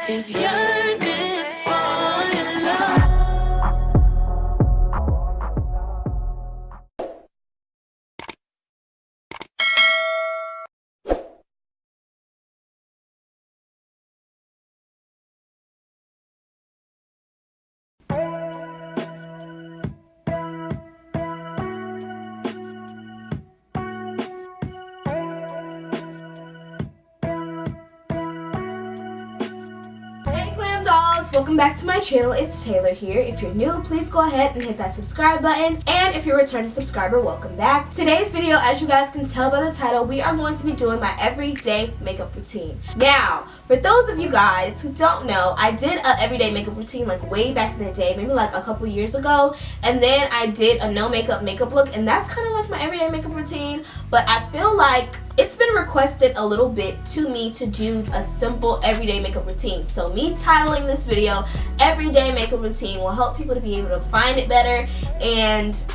is yearning for your love. Hey Glam Dolls! Welcome back to my channel. It's Taylor here. If you're new, please go ahead and hit that subscribe button. And if you're a returning subscriber, welcome back. Today's video, as you guys can tell by the title, we are going to be doing my everyday makeup routine. Now, for those of you guys who don't know, I did an everyday makeup routine like way back in the day, maybe like a couple years ago. And then I did a no makeup look, and that's kind of like my everyday makeup routine. But I feel like it's been requested a little bit to me to do a simple everyday makeup routine. So me titling this video everyday makeup routine will help people to be able to find it better, and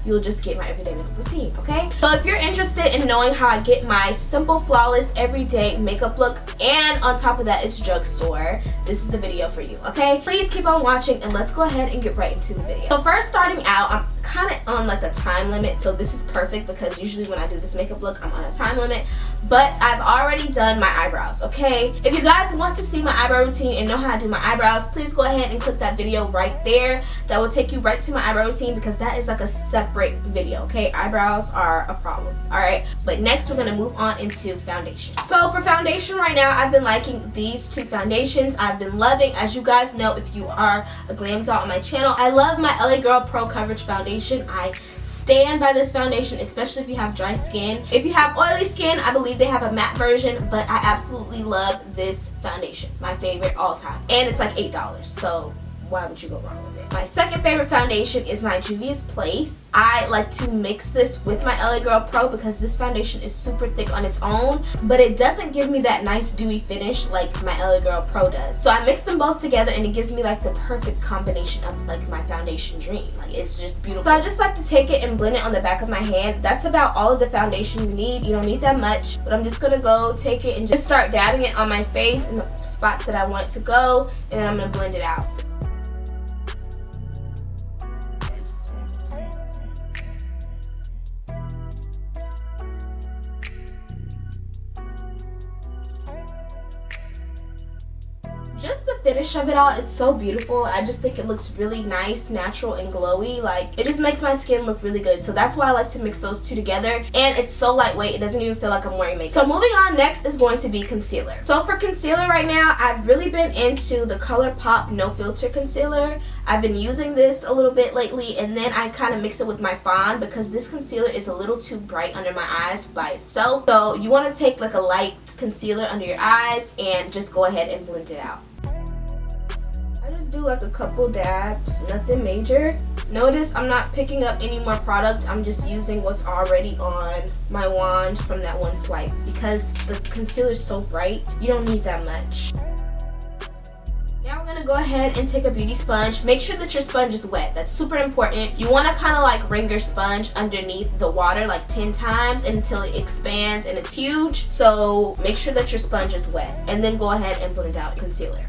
you'll just get my everyday makeup routine, okay? So if you're interested in knowing how I get my simple, flawless, everyday makeup look, and on top of that it's Drugstore, this is the video for you, okay? Please keep on watching and let's go ahead and get right into the video. So first, starting out, I'm kind of on like a time limit, so this is perfect because usually when I do this makeup look, I'm on a time limit. But I've already done my eyebrows, okay? If you guys want to see my eyebrow routine and know how I do my eyebrows, please go ahead and click that video right there. That will take you right to my eyebrow routine because that is like a separate video, okay? Eyebrows are a problem, all right? But next we're gonna move on into foundation. So for foundation right now, I've been liking these two foundations. I've been loving, as you guys know, if you are a glam doll on my channel, I love my LA Girl Pro Coverage Foundation. I stand by this foundation, especially if you have dry skin. If you have oily skin, I believe they have a matte version, but I absolutely love this foundation. My favorite all time. And it's like $8, so why would you go wrong with it? My second favorite foundation is my Juvia's Place. I like to mix this with my LA Girl Pro because this foundation is super thick on its own, but it doesn't give me that nice dewy finish like my LA Girl Pro does. So I mix them both together and it gives me like the perfect combination of like my foundation dream. Like, it's just beautiful. So I just like to take it and blend it on the back of my hand. That's about all of the foundation you need. You don't need that much, but I'm just gonna go take it and just start dabbing it on my face in the spots that I want it to go, and then I'm gonna blend it out. Just the finish of it all is so beautiful. I just think it looks really nice, natural, and glowy. Like, it just makes my skin look really good. So that's why I like to mix those two together. And it's so lightweight, it doesn't even feel like I'm wearing makeup. So moving on, next is going to be concealer. So for concealer right now, I've really been into the ColourPop No Filter Concealer. I've been using this a little bit lately, and then I kind of mix it with my Fawn because this concealer is a little too bright under my eyes by itself. So you want to take like a light concealer under your eyes and just go ahead and blend it out. I just do like a couple dabs, nothing major. Notice I'm not picking up any more product. I'm just using what's already on my wand from that one swipe because the concealer is so bright. You don't need that much. Now we're gonna go ahead and take a beauty sponge. Make sure that your sponge is wet. That's super important. You wanna kind of like wring your sponge underneath the water like 10 times until it expands and it's huge. So make sure that your sponge is wet, and then go ahead and blend out your concealer.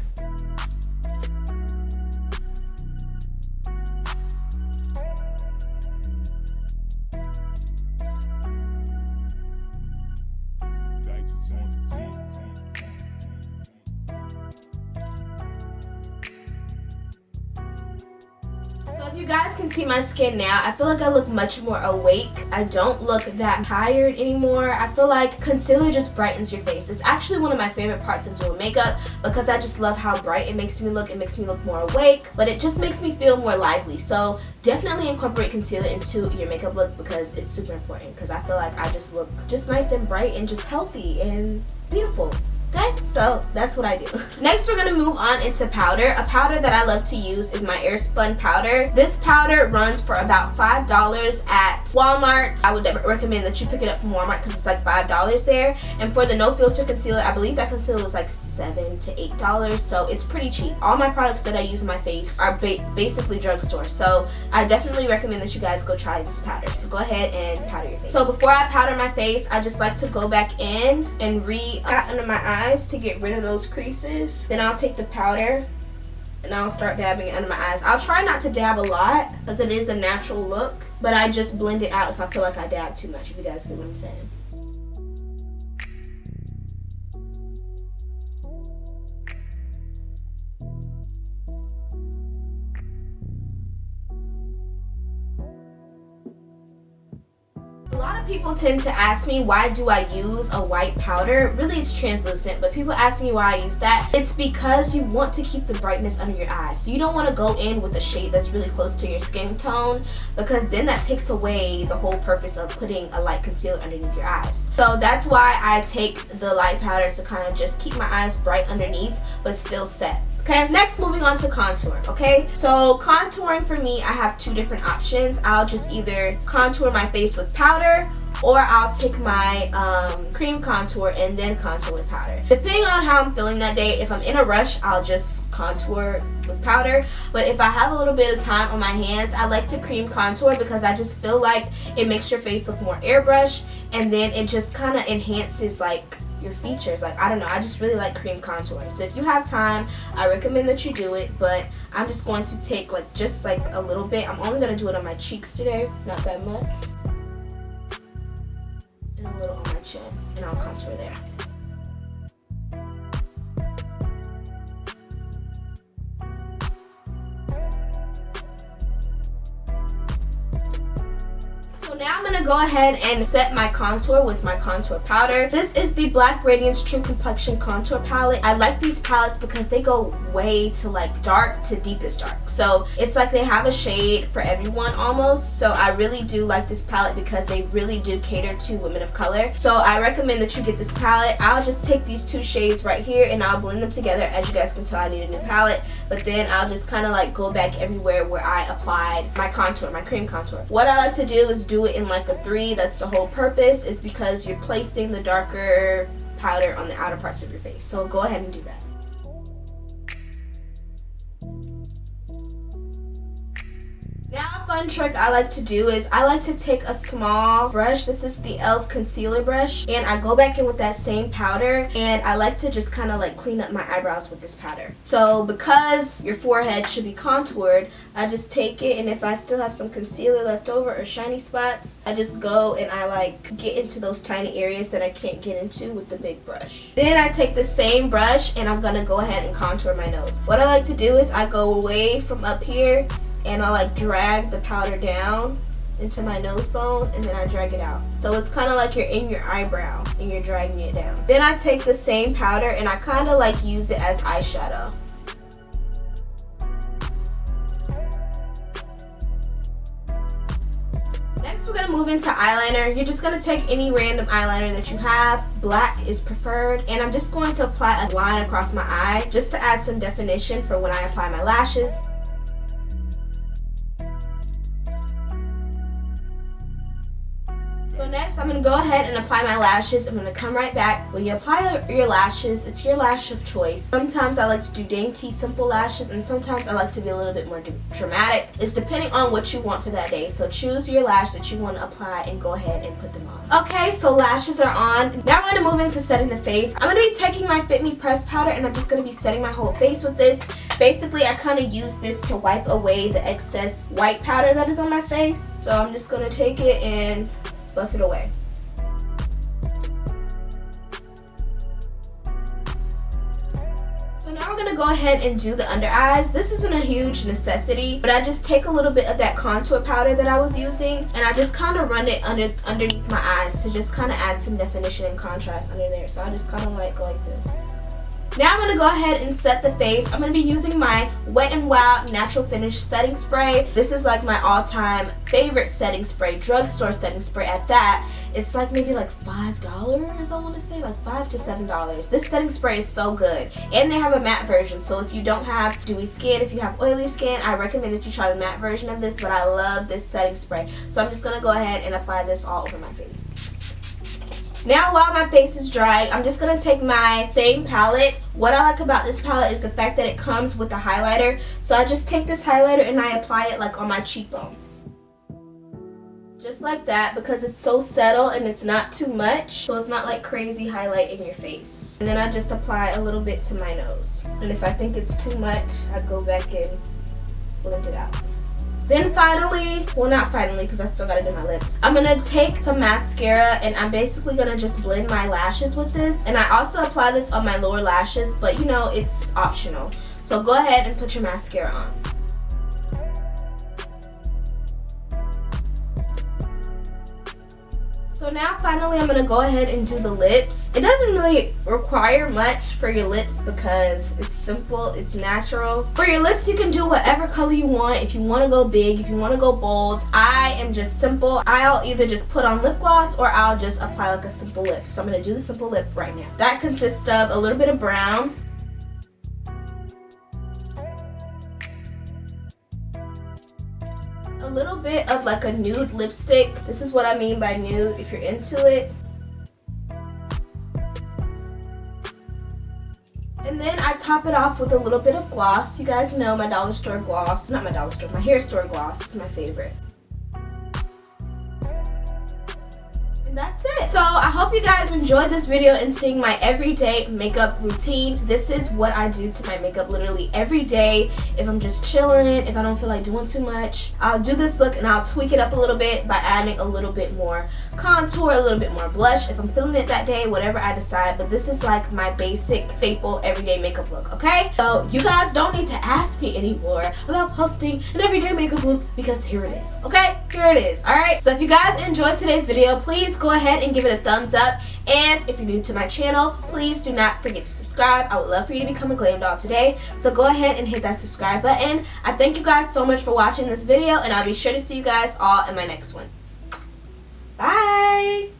So if you guys can see my skin now, I feel like I look much more awake. I don't look that tired anymore. I feel like concealer just brightens your face. It's actually one of my favorite parts of doing makeup because I just love how bright it makes me look. It makes me look more awake, but it just makes me feel more lively. So definitely incorporate concealer into your makeup look because it's super important, because I feel like I just look just nice and bright and just healthy and beautiful. Okay, so that's what I do. Next, we're gonna move on into powder. A powder that I love to use is my Airspun powder. This powder runs for about $5 at Walmart. I would recommend that you pick it up from Walmart because it's like $5 there. And for the No Filter concealer, I believe that concealer was like $7 to $8, so it's pretty cheap. All my products that I use on my face are basically Drugstore, so I definitely recommend that you guys go try this powder. So go ahead and powder your face. So before I powder my face, I just like to go back in and under my eyes eyes to get rid of those creases. Then I'll take the powder and I'll start dabbing it under my eyes. I'll try not to dab a lot because it is a natural look, but I just blend it out if I feel like I dab too much, if you guys get what I'm saying. A lot of people tend to ask me, why do I use a white powder? Really, it's translucent, but people ask me why I use that. It's because you want to keep the brightness under your eyes. So you don't want to go in with a shade that's really close to your skin tone, because then that takes away the whole purpose of putting a light concealer underneath your eyes. So that's why I take the light powder to kind of just keep my eyes bright underneath, but still set. Okay, next moving on to contour. Okay, so contouring for me, I have two different options. I'll just either contour my face with powder, or I'll take my cream contour and then contour with powder. Depending on how I'm feeling that day, if I'm in a rush, I'll just contour with powder. But if I have a little bit of time on my hands, I like to cream contour because I just feel like it makes your face look more airbrushed, and then it just kind of enhances like your features. Like, I don't know, I just really like cream contouring. So if you have time, I recommend that you do it, but I'm just going to take like just like a little bit. I'm only going to do it on my cheeks today, not that much, and a little on my chin, and I'll contour there. Now I'm going to go ahead and set my contour with my contour powder. This is the Black Radiance True Complexion Contour Palette. I like these palettes because they go way to like dark to deepest dark. So it's like they have a shade for everyone almost. So I really do like this palette because they really do cater to women of color. So I recommend that you get this palette. I'll just take these two shades right here and I'll blend them together. As you guys can tell, I need a new palette. But then I'll just kind of like go back everywhere where I applied my contour, my cream contour. What I like to do is do it in like a 3. That's the whole purpose, is because you're placing the darker powder on the outer parts of your face. So go ahead and do that. Now, a fun trick I like to do is I like to take a small brush. This is the e.l.f. concealer brush, and I go back in with that same powder, and I like to just kind of like clean up my eyebrows with this powder. So because your forehead should be contoured, I just take it, and if I still have some concealer left over or shiny spots, I just go and I like get into those tiny areas that I can't get into with the big brush. Then I take the same brush and I'm gonna go ahead and contour my nose. What I like to do is I go away from up here and I like drag the powder down into my nose bone, and then I drag it out. So it's kind of like you're in your eyebrow and you're dragging it down. Then I take the same powder and I kind of like use it as eyeshadow. Next, we're gonna move into eyeliner. You're just gonna take any random eyeliner that you have. Black is preferred, and I'm just going to apply a line across my eye just to add some definition for when I apply my lashes. So next, I'm going to go ahead and apply my lashes. I'm going to come right back. When you apply your lashes, it's your lash of choice. Sometimes I like to do dainty, simple lashes, and sometimes I like to be a little bit more dramatic. It's depending on what you want for that day. So choose your lash that you want to apply and go ahead and put them on. Okay, so lashes are on. Now we're going to move into setting the face. I'm going to be taking my Fit Me pressed powder, and I'm just going to be setting my whole face with this. Basically, I kind of use this to wipe away the excess white powder that is on my face. So I'm just going to take it and buff it away. So now we're going to go ahead and do the under eyes. This isn't a huge necessity, but I just take a little bit of that contour powder that I was using, and I just kind of run it underneath my eyes to just kind of add some definition and contrast under there. So I just kind of like go like this. Now I'm going to go ahead and set the face. I'm going to be using my Wet n Wild Natural Finish setting spray. This is like my all-time favorite setting spray, drugstore setting spray at that. It's like maybe like $5, I want to say, like $5 to $7. This setting spray is so good. And they have a matte version, so if you don't have dewy skin, if you have oily skin, I recommend that you try the matte version of this, but I love this setting spray. So I'm just going to go ahead and apply this all over my face. Now while my face is dry, I'm just going to take my same palette. What I like about this palette is the fact that it comes with a highlighter. So I just take this highlighter and I apply it like on my cheekbones. Just just like that, because it's so subtle and it's not too much, so it's not like crazy highlight in your face. And then I just apply a little bit to my nose, and if I think it's too much, I go back and blend it out. Then finally, well not finally because I still gotta do my lips, I'm gonna take some mascara and I'm basically gonna just blend my lashes with this. And I also apply this on my lower lashes, but you know, it's optional. So go ahead and put your mascara on. So now finally I'm going to go ahead and do the lips. It doesn't really require much for your lips because it's simple, it's natural. For your lips you can do whatever color you want. If you want to go big, if you want to go bold. I am just simple. I'll either just put on lip gloss or I'll just apply like a simple lip. So I'm going to do the simple lip right now. That consists of a little bit of brown, a little bit of like a nude lipstick. This is what I mean by nude if you're into it. And then I top it off with a little bit of gloss. You guys know my dollar store gloss. Not my dollar store, my hair store gloss is my favorite. And that's it. So I hope you guys enjoyed this video and seeing my everyday makeup routine. This is what I do to my makeup literally every day. If I'm just chilling, if I don't feel like doing too much, I'll do this look and I'll tweak it up a little bit by adding a little bit more contour, a little bit more blush if I'm feeling it that day, whatever I decide. But this is like my basic staple everyday makeup look, okay? So you guys don't need to ask me anymore about posting an everyday makeup look because here it is, okay? Here it is, alright? So if you guys enjoyed today's video, please go ahead and give it a thumbs up. And if you're new to my channel, please do not forget to subscribe. I would love for you to become a glam doll today. So go ahead and hit that subscribe button. I thank you guys so much for watching this video, and I'll be sure to see you guys all in my next one. Bye!